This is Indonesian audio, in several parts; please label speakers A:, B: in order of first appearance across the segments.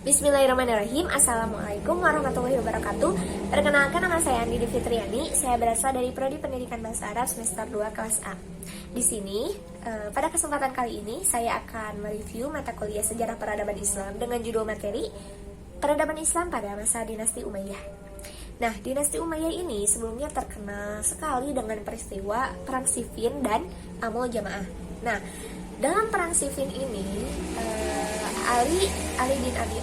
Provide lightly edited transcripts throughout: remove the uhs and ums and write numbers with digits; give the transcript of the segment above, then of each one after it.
A: Bismillahirrahmanirrahim. Assalamualaikum warahmatullahi wabarakatuh. Perkenalkan, nama saya Andi Fitriani. Saya berasal dari Prodi Pendidikan Bahasa Arab semester 2 kelas A. Di sini, pada kesempatan kali ini saya akan mereview mata kuliah Sejarah Peradaban Islam dengan judul materi Peradaban Islam pada masa Dinasti Umayyah. Nah, Dinasti Umayyah ini sebelumnya terkenal sekali dengan peristiwa Perang Siffin dan Amul Jamaah. Nah, dalam Perang Siffin ini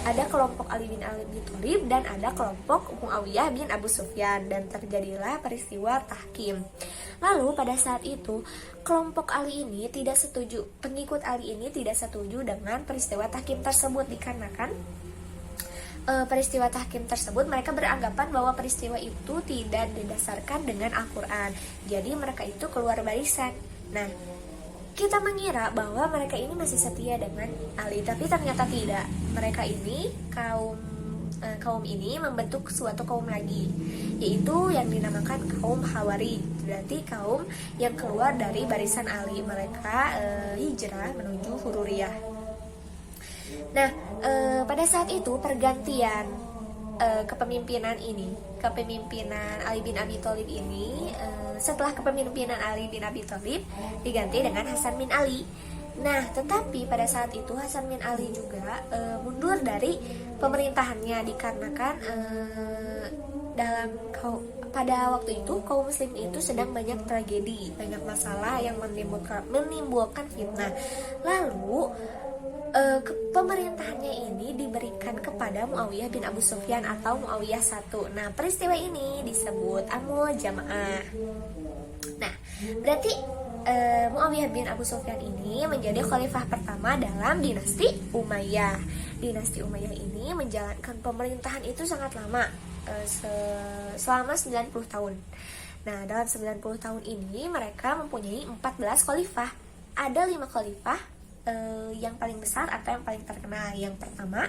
A: ada kelompok Ali bin Abi Thalib dan ada kelompok Muawiyah bin Abu Sufyan, dan terjadilah peristiwa tahkim. Lalu pada saat itu kelompok Ali ini tidak setuju, pengikut Ali ini tidak setuju dengan peristiwa tahkim tersebut dikarenakan peristiwa tahkim tersebut mereka beranggapan bahwa peristiwa itu tidak didasarkan dengan Al-Quran. Jadi mereka itu keluar barisan. Nah, kita mengira bahwa mereka ini masih setia dengan Ali, tapi ternyata tidak. Mereka ini kaum ini membentuk suatu kaum lagi, yaitu yang dinamakan kaum Hawari. Berarti kaum yang keluar dari barisan Ali. Mereka hijrah menuju Hururiyah. Nah, pada saat itu pergantian kepemimpinan Ali bin Abi Thalib ini, setelah kepemimpinan Ali bin Abi Thalib diganti dengan Hasan bin Ali. Nah, tetapi pada saat itu Hasan bin Ali juga mundur dari pemerintahannya dikarenakan pada waktu itu kaum muslim itu sedang banyak tragedi, banyak masalah yang menimbulkan fitnah. Lalu pemerintahannya ini diberikan kepada Muawiyah bin Abu Sufyan atau Muawiyah I. Nah, peristiwa ini disebut Amul Jamaah. Nah, berarti Muawiyah bin Abu Sufyan ini menjadi khalifah pertama dalam dinasti Umayyah. Dinasti Umayyah ini menjalankan pemerintahan itu sangat lama, selama 90 tahun. Nah, dalam 90 tahun ini mereka mempunyai 14 khalifah. Ada 5 khalifah yang paling besar atau yang paling terkenal. Yang pertama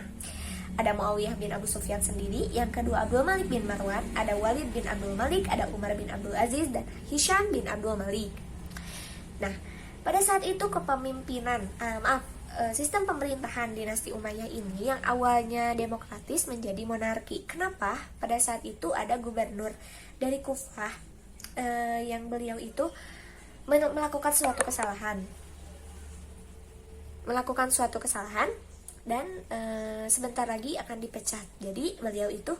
A: ada Muawiyah bin Abu Sufyan sendiri, yang kedua Abdul Malik bin Marwan, ada Walid bin Abdul Malik, ada Umar bin Abdul Aziz, dan Hisham bin Abdul Malik. Nah, pada saat itu kepemimpinan sistem pemerintahan dinasti Umayyah ini yang awalnya demokratis menjadi monarki. Kenapa? Pada saat itu ada gubernur dari Kufah yang beliau itu melakukan suatu kesalahan dan sebentar lagi akan dipecat. Jadi beliau itu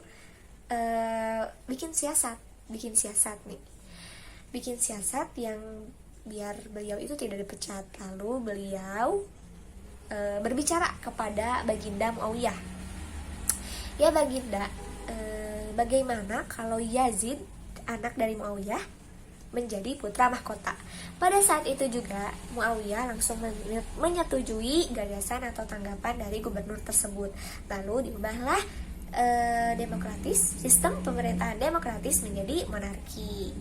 A: bikin siasat yang biar beliau itu tidak dipecat. Lalu beliau berbicara kepada Baginda Muawiyah. Ya Baginda, bagaimana kalau Yazid, anak dari Muawiyah, menjadi putra mahkota? Pada saat itu juga Muawiyah langsung menyetujui gagasan atau tanggapan dari gubernur tersebut. Lalu diubahlah sistem pemerintahan demokratis menjadi monarki.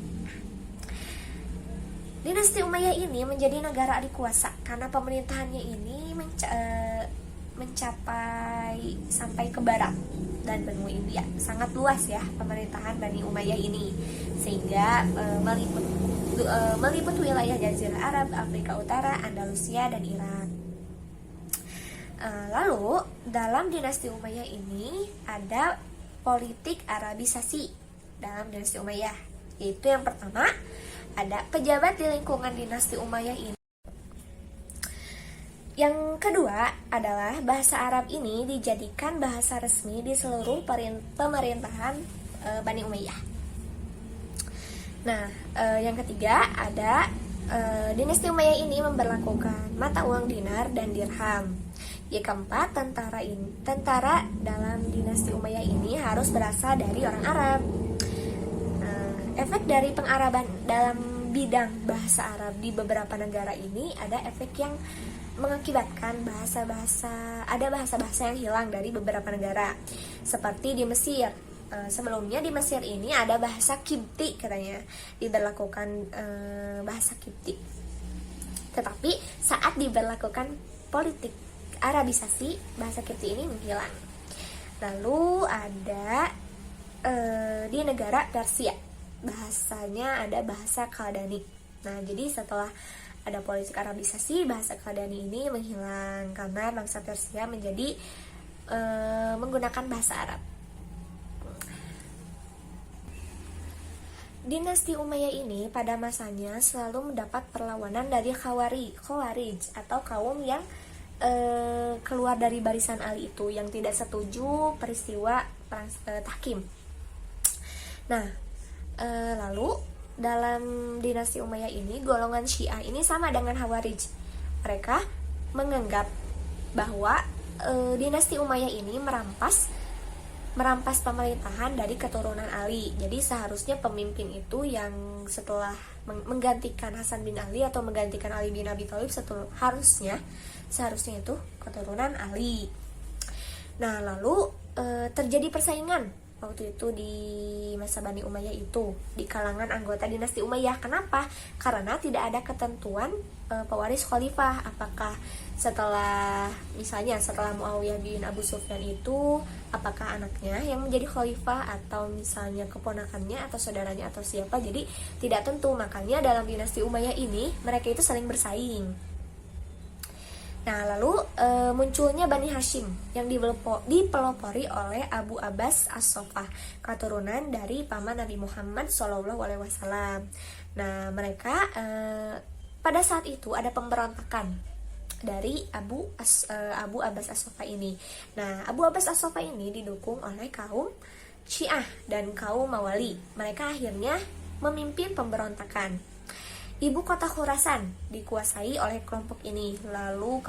A: Dinasti Umayyah ini menjadi negara adikuasa karena pemerintahannya ini mencapai sampai ke barat dan benua India. Sangat luas ya pemerintahan Bani Umayyah ini, sehingga meliput wilayah Jazirah Arab, Afrika Utara, Andalusia, dan Irak. Lalu dalam dinasti Umayyah ini ada politik Arabisasi dalam dinasti Umayyah, yaitu yang pertama ada pejabat di lingkungan dinasti Umayyah ini. Yang kedua adalah bahasa Arab ini dijadikan bahasa resmi di seluruh pemerintahan Bani Umayyah. Nah, yang ketiga ada dinasti Umayyah ini memberlakukan mata uang dinar dan dirham. Yang keempat, tentara dalam dinasti Umayyah ini harus berasal dari orang Arab. Efek dari pengaraban dalam bidang bahasa Arab di beberapa negara ini ada efek yang mengakibatkan bahasa-bahasa yang hilang dari beberapa negara. Seperti di Mesir. Sebelumnya di Mesir ini ada bahasa Kipti, katanya diberlakukan bahasa Kipti. Tetapi saat diberlakukan politik Arabisasi, bahasa Kipti ini menghilang. Lalu ada di negara Persia, bahasanya ada bahasa Kaldani. Nah, jadi setelah ada politik Arabisasi, bahasa Kaldani ini menghilang karena bangsa Persia menjadi menggunakan bahasa Arab. Dinasti Umayyah ini pada masanya selalu mendapat perlawanan dari Khawarij atau kaum yang keluar dari barisan Ali itu, yang tidak setuju peristiwa perang Tahkim. Nah, lalu dalam dinasti Umayyah ini golongan Syiah ini sama dengan Khawarij. Mereka menganggap bahwa dinasti Umayyah ini merampas pemerintahan dari keturunan Ali. Jadi seharusnya pemimpin itu yang setelah menggantikan Hasan bin Ali atau menggantikan Ali bin Abi Thalib seharusnya itu keturunan Ali. Nah, lalu terjadi persaingan waktu itu di masa Bani Umayyah itu di kalangan anggota dinasti Umayyah. Kenapa? Karena tidak ada ketentuan pewaris khalifah. Apakah setelah Muawiyah bin Abu Sufyan itu, apakah anaknya yang menjadi khalifah atau misalnya keponakannya atau saudaranya atau siapa. Jadi tidak tentu. Makanya dalam dinasti Umayyah ini mereka itu saling bersaing. Nah, lalu munculnya Bani Hashim yang dipelopori oleh Abu Abbas As-Soffah, keturunan dari paman Nabi Muhammad SAW. Nah, mereka pada saat itu ada pemberontakan dari Abu Abbas As-Soffah ini. Nah, Abu Abbas As-Soffah ini didukung oleh kaum Syiah dan kaum Mawali. Mereka akhirnya memimpin pemberontakan. Ibu kota Khurasan dikuasai oleh kelompok ini. Lalu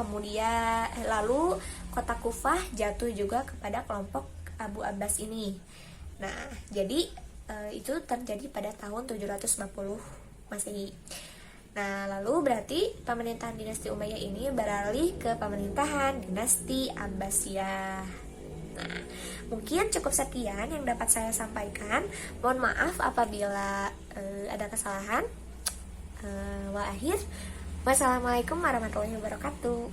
A: kota Kufah jatuh juga kepada kelompok Abu Abbas ini. Nah, jadi itu terjadi pada tahun 750 Masehi. Nah, lalu berarti pemerintahan dinasti Umayyah ini beralih ke pemerintahan dinasti Abbasiyah. Nah, mungkin cukup sekian yang dapat saya sampaikan. Mohon maaf apabila ada kesalahan. Wassalamualaikum warahmatullahi wabarakatuh.